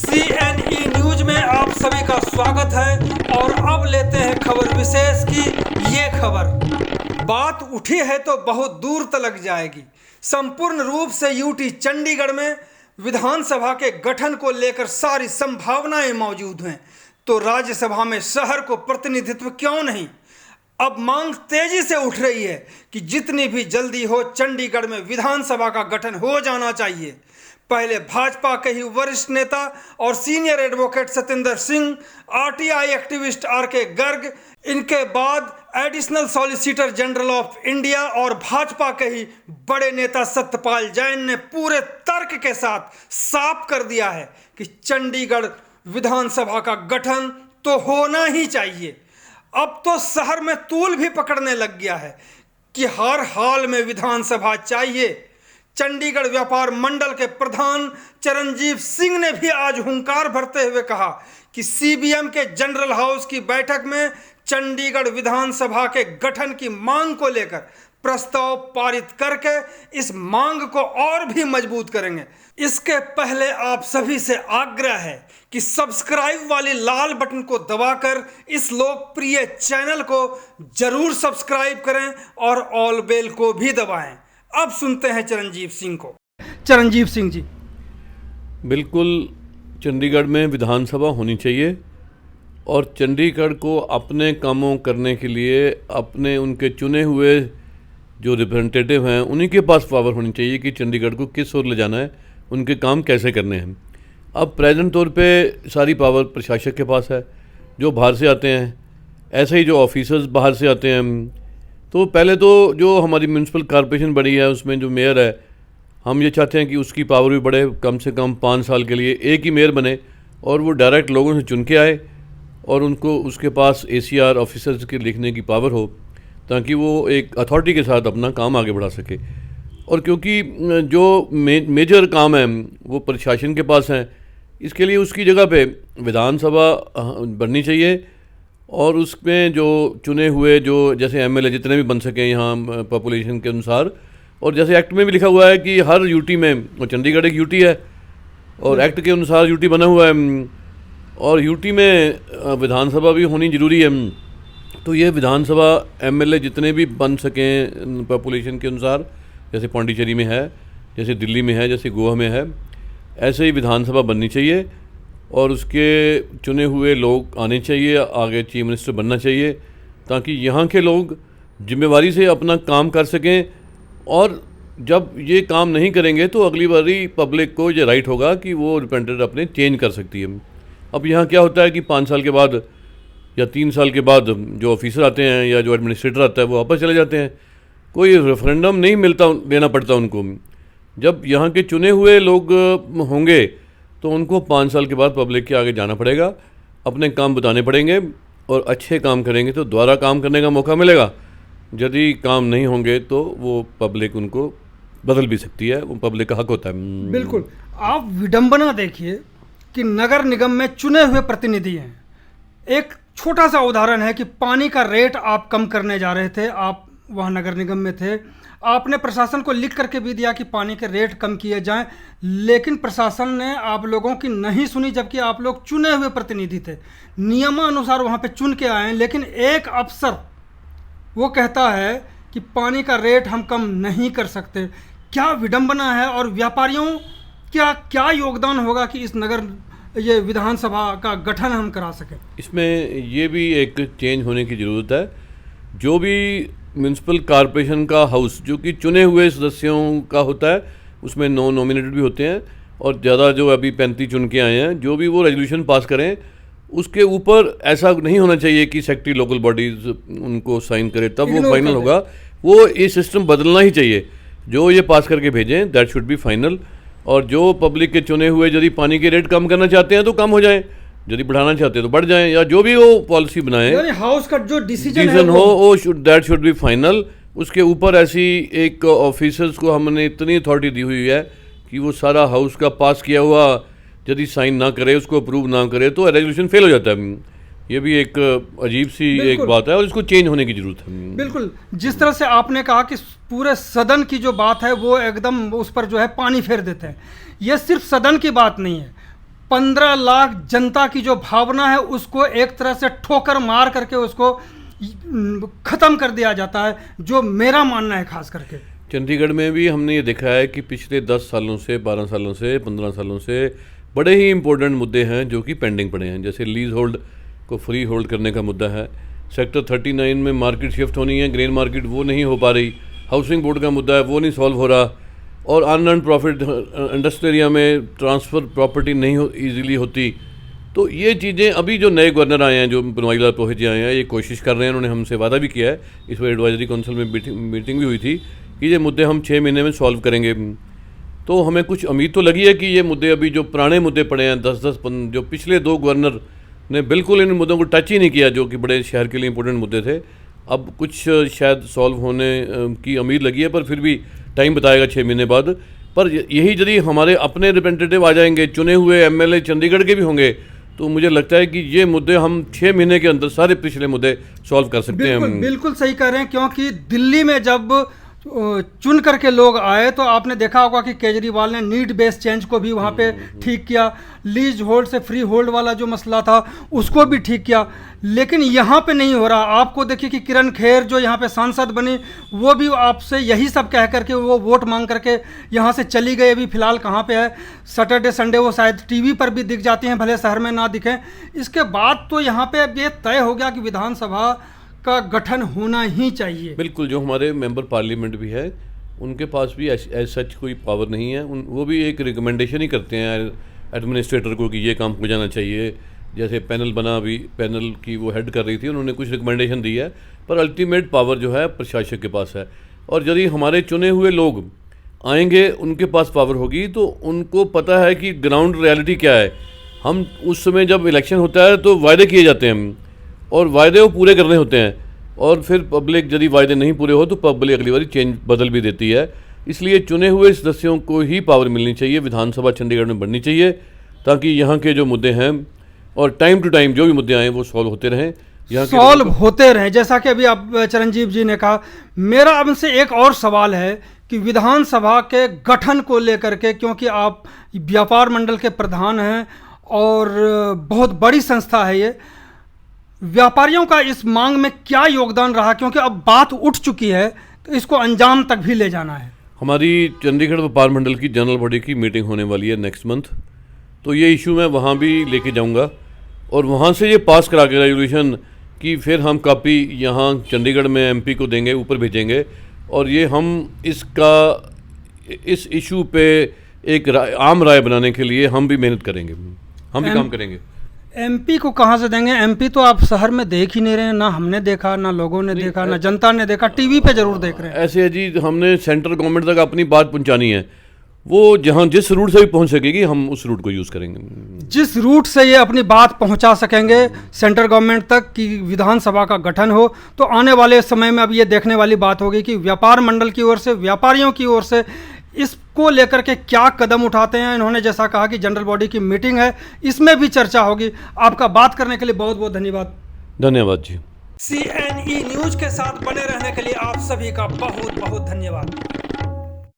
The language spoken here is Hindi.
CNE न्यूज में आप सभी का स्वागत है और अब लेते हैं खबर विशेष की ये खबर। बात उठी है तो बहुत दूर तक जाएगी। संपूर्ण रूप से यूटी चंडीगढ़ में विधानसभा के गठन को लेकर सारी संभावनाएं मौजूद हैं, तो राज्यसभा में शहर को प्रतिनिधित्व क्यों नहीं। अब मांग तेजी से उठ रही है कि जितनी भी जल्दी हो चंडीगढ़ में विधानसभा का गठन हो जाना चाहिए। पहले भाजपा के ही वरिष्ठ नेता और senior advocate Satendra Singh, RTI activist RK Garg, इनके बाद additional solicitor general of India और भाजपा के ही बड़े नेता सत्यपाल जैन ने पूरे तर्क के साथ साफ कर दिया है कि चंडीगढ़ विधानसभा का गठन तो होना ही चाहिए। अब तो शहर में तूल भी पकड़ने लग गया है कि हर हाल में विधानसभा चाहिए। चंडीगढ़ व्यापार मंडल के प्रधान चरणजीव सिंह ने भी आज हुंकार भरते हुए कहा कि सीबीएम के जनरल हाउस की बैठक में चंडीगढ़ विधानसभा के गठन की मांग को लेकर प्रस्ताव पारित करके इस मांग को और भी मजबूत करेंगे। इसके पहले आप सभी से आग्रह है कि सब्सक्राइब वाली लाल बटन को दबाकर इस लोकप्रिय चैनल को जरूर सब्सक्राइब करें और ऑल बेल को भी दबाएं। अब सुनते हैं चरणजीव सिंह को। चरणजीव सिंह जी। बिल्कुल, चंडीगढ़ में विधानसभा होनी चाहिए और चंडीगढ़ को अपने कामों करने के लिए अपने उनके चुने हुए जो रिप्रेजेंटेटिव हैं उन्हीं के पास पावर होनी चाहिए कि चंडीगढ़ को किस ओर ले जाना है, उनके काम कैसे करने हैं। अब प्रेजेंट तौर पे सारी पावर प्रशासक के पास है, जो बाहर से आते हैं, ऐसे ही जो ऑफिसर्स बाहर से आते हैं। तो पहले तो जो हमारी म्यूनसिपल कॉरपोरेशन बड़ी है उसमें जो मेयर है, हम ये चाहते हैं कि उसकी पावर भी बढ़े, कम से कम 5 साल के लिए एक ही मेयर बने और वो डायरेक्ट लोगों से चुन के आए और उनको उसके पास ACR ऑफिसर्स के लिखने की पावर हो ताकि वो एक अथॉरिटी के साथ अपना काम आगे बढ़ा सके। और क्योंकि जो मेजर काम है वो प्रशासन के पास हैं, इसके लिए उसकी जगह पे विधानसभा बननी चाहिए और उसमें जो चुने हुए जो जैसे MLA जितने भी बन सकें यहाँ पॉपुलेशन के अनुसार, और जैसे एक्ट में भी लिखा हुआ है कि हर यूटी में, और चंडीगढ़ एक यूटी है और एक्ट के अनुसार यूटी बना हुआ है और यूटी में विधानसभा भी होनी ज़रूरी है। तो ये विधानसभा MLA जितने भी बन सकें पॉपुलेशन के अनुसार, जैसे पांडिचेरी में है, जैसे दिल्ली में है, जैसे गोवा में है, ऐसे ही विधानसभा बननी चाहिए और उसके चुने हुए लोग आने चाहिए, आगे चीफ मिनिस्टर बनना चाहिए ताकि यहाँ के लोग जिम्मेवारी से अपना काम कर सकें। और जब ये काम नहीं करेंगे तो अगली बारी पब्लिक को ये राइट होगा कि वो रिप्रेजेंटेटिव अपने चेंज कर सकती है। अब यहाँ क्या होता है कि 5 साल के बाद या 3 साल के बाद जो ऑफिसर आते हैं या जो एडमिनिस्ट्रेटर आता है वो वापस चले जाते हैं, कोई रेफरेंडम नहीं देना पड़ता उनको। जब यहाँ के चुने हुए लोग होंगे तो उनको 5 साल के बाद पब्लिक के आगे जाना पड़ेगा, अपने काम बताने पड़ेंगे और अच्छे काम करेंगे तो दोबारा काम करने का मौका मिलेगा। यदि काम नहीं होंगे तो वो पब्लिक उनको बदल भी सकती है, वो पब्लिक का हक होता है। बिल्कुल। आप विडंबना देखिए कि नगर निगम में चुने हुए प्रतिनिधि हैं। एक छोटा सा उदाहरण है कि पानी का रेट आप कम करने जा रहे थे, आप वहाँ नगर निगम में थे, आपने प्रशासन को लिख करके भी दिया कि पानी के रेट कम किए जाएं, लेकिन प्रशासन ने आप लोगों की नहीं सुनी, जबकि आप लोग चुने हुए प्रतिनिधि थे, नियमानुसार वहाँ पे चुन के आए। लेकिन एक अफसर वो कहता है कि पानी का रेट हम कम नहीं कर सकते। क्या विडंबना है। और व्यापारियों क्या योगदान होगा कि इस ये विधानसभा का गठन हम करा सकें। इसमें ये भी एक चेंज होने की ज़रूरत है। जो भी म्यूनसिपल कॉरपोरेशन का हाउस जो कि चुने हुए सदस्यों का होता है, उसमें नॉमिनेटेड भी होते हैं और ज़्यादा जो अभी 35 चुन के आए हैं, जो भी वो रेजोल्यूशन पास करें उसके ऊपर ऐसा नहीं होना चाहिए कि सेक्रेटरी लोकल बॉडीज़ उनको साइन करे तब वो फाइनल होगा। वो ये सिस्टम बदलना ही चाहिए। जो ये पास करके भेजें दैट शुड बी फाइनल। और जो पब्लिक के चुने हुए यदि पानी के रेट कम करना चाहते हैं तो कम हो जाएं, यदि बढ़ाना चाहते हैं तो बढ़ जाएं, या जो भी वो पॉलिसी बनाएं, हाउस का जो डिसीजन हो वो दैट शुड बी फाइनल। उसके ऊपर ऐसी एक ऑफिसर्स को हमने इतनी अथॉरिटी दी हुई है कि वो सारा हाउस का पास किया हुआ यदि साइन ना करे, उसको अप्रूव ना करे तो रेजोल्यूशन फेल हो जाता है। ये भी एक अजीब सी एक बात है और इसको चेंज होने की जरूरत है। बिल्कुल। जिस तरह से आपने कहा कि पूरे सदन की जो बात है वो एकदम उस पर जो है पानी फेर देते हैं, ये सिर्फ सदन की बात नहीं है, 15 लाख जनता की जो भावना है उसको एक तरह से ठोकर मार करके उसको ख़त्म कर दिया जाता है, जो मेरा मानना है खास करके। चंडीगढ़ में भी हमने ये देखा है कि पिछले 10 सालों से, 12 सालों से, 15 सालों से बड़े ही इंपॉर्टेंट मुद्दे हैं जो कि पेंडिंग पड़े हैं। जैसे लीज होल्ड को फ्री होल्ड करने का मुद्दा है, सेक्टर 39 में मार्केट शिफ्ट होनी है, ग्रेन मार्केट वो नहीं हो पा रही, हाउसिंग बोर्ड का मुद्दा है वो नहीं सॉल्व हो रहा, और अनअर्न प्रॉफिट इंडस्ट्रियल एरिया में ट्रांसफ़र प्रॉपर्टी नहीं ईजिली होती। तो ये चीज़ें अभी जो नए गवर्नर आए हैं, जो बनवारीलाल पुरोहित जी आए हैं, ये कोशिश कर रहे हैं, उन्होंने हमसे वादा भी किया है, इस बार एडवाइजरी काउंसिल में मीटिंग भी हुई थी कि ये मुद्दे हम 6 महीने में सॉल्व करेंगे। तो हमें कुछ उम्मीद तो लगी है कि ये मुद्दे, अभी जो पुराने मुद्दे पड़े हैं 10-10 जो पिछले 2 गवर्नर ने बिल्कुल इन मुद्दों को टच ही नहीं किया, जो कि बड़े शहर के लिए इंपॉर्टेंट मुद्दे थे, अब कुछ शायद सॉल्व होने की उम्मीद लगी है, पर फिर भी टाइम बताएगा 6 महीने बाद। पर यही यदि हमारे अपने रिप्रेजेंटेटिव आ जाएंगे, चुने हुए एमएलए चंडीगढ़ के भी होंगे, तो मुझे लगता है कि ये मुद्दे हम 6 महीने के अंदर सारे पिछले मुद्दे सॉल्व कर सकते हैं। बिल्कुल सही कह रहे हैं, क्योंकि दिल्ली में जब चुन करके लोग आए तो आपने देखा होगा कि केजरीवाल ने नीड बेस्ड चेंज को भी वहाँ पे ठीक किया, लीज होल्ड से फ्री होल्ड वाला जो मसला था उसको भी ठीक किया, लेकिन यहाँ पे नहीं हो रहा। आपको देखिए कि किरण खेर जो यहाँ पे सांसद बनी, वो भी आपसे यही सब कह करके वो वोट मांग करके यहाँ से चली गई। अभी फिलहाल कहाँ पे है, सैटरडे संडे वो शायद टीवी पर भी दिख जाती हैं, भले शहर में ना दिखें। इसके बाद तो यहाँ पे अब ये तय हो गया कि विधानसभा का गठन होना ही चाहिए। बिल्कुल, जो हमारे मेंबर पार्लियामेंट भी है उनके पास भी एज सच कोई पावर नहीं है, वो भी एक रिकमेंडेशन ही करते हैं एडमिनिस्ट्रेटर को कि ये काम हो जाना चाहिए। जैसे पैनल बना, अभी पैनल की वो हेड कर रही थी, उन्होंने कुछ रिकमेंडेशन दी है, पर अल्टीमेट पावर जो है प्रशासक के पास है। और यदि हमारे चुने हुए लोग आएंगे, उनके पास पावर होगी, तो उनको पता है कि ग्राउंड रियलिटी क्या है। हम उस समय जब इलेक्शन होता है तो वायदे किए जाते हैं और वायदे वो पूरे करने होते हैं, और फिर पब्लिक यदि वायदे नहीं पूरे हो तो पब्लिक अगली बार चेंज बदल भी देती है। इसलिए चुने हुए सदस्यों को ही पावर मिलनी चाहिए, विधानसभा चंडीगढ़ में बढ़नी चाहिए, ताकि यहाँ के जो मुद्दे हैं और टाइम टू टाइम जो भी मुद्दे आए वो सॉल्व होते रहें, सॉल्व होते रहें। जैसा कि अभी आप चरणजीव जी ने कहा, मेरा अब से एक और सवाल है कि विधानसभा के गठन को लेकर के, क्योंकि आप व्यापार मंडल के प्रधान हैं और बहुत बड़ी संस्था है ये, व्यापारियों का इस मांग में क्या योगदान रहा, क्योंकि अब बात उठ चुकी है तो इसको अंजाम तक भी ले जाना है। हमारी चंडीगढ़ व्यापार मंडल की जनरल बॉडी की मीटिंग होने वाली है नेक्स्ट मंथ, तो ये इशू मैं वहाँ भी लेके जाऊँगा और वहाँ से ये पास करा के रेजोल्यूशन की फिर हम कॉपी यहाँ चंडीगढ़ में एमपी को देंगे, ऊपर भेजेंगे, और ये हम इस इशू पे एक आम राय बनाने के लिए हम भी मेहनत करेंगे, हम भी काम करेंगे। एमपी को कहाँ से देंगे? एमपी तो आप शहर में देख ही नहीं रहे हैं, ना हमने देखा, ना लोगों ने देखा, ना जनता ने देखा, टीवी पे जरूर देख रहे हैं। ऐसे है जी, हमने सेंट्रल गवर्नमेंट तक अपनी बात पहुंचानी है, वो जहां जिस रूट से भी पहुंच सकेगी हम उस रूट को यूज़ करेंगे। जिस रूट से ये अपनी बात पहुंचा सकेंगे सेंट्रल गवर्नमेंट तक कि विधानसभा का गठन हो, तो आने वाले समय में अब ये देखने वाली बात होगी कि व्यापार मंडल की ओर से, व्यापारियों की ओर से इसको लेकर के क्या कदम उठाते हैं। इन्होंने जैसा कहा कि जनरल बॉडी की मीटिंग है, इसमें भी चर्चा होगी। आपका बात करने के लिए बहुत बहुत धन्यवाद। धन्यवाद जी। CNE न्यूज के साथ बने रहने के लिए आप सभी का बहुत बहुत धन्यवाद।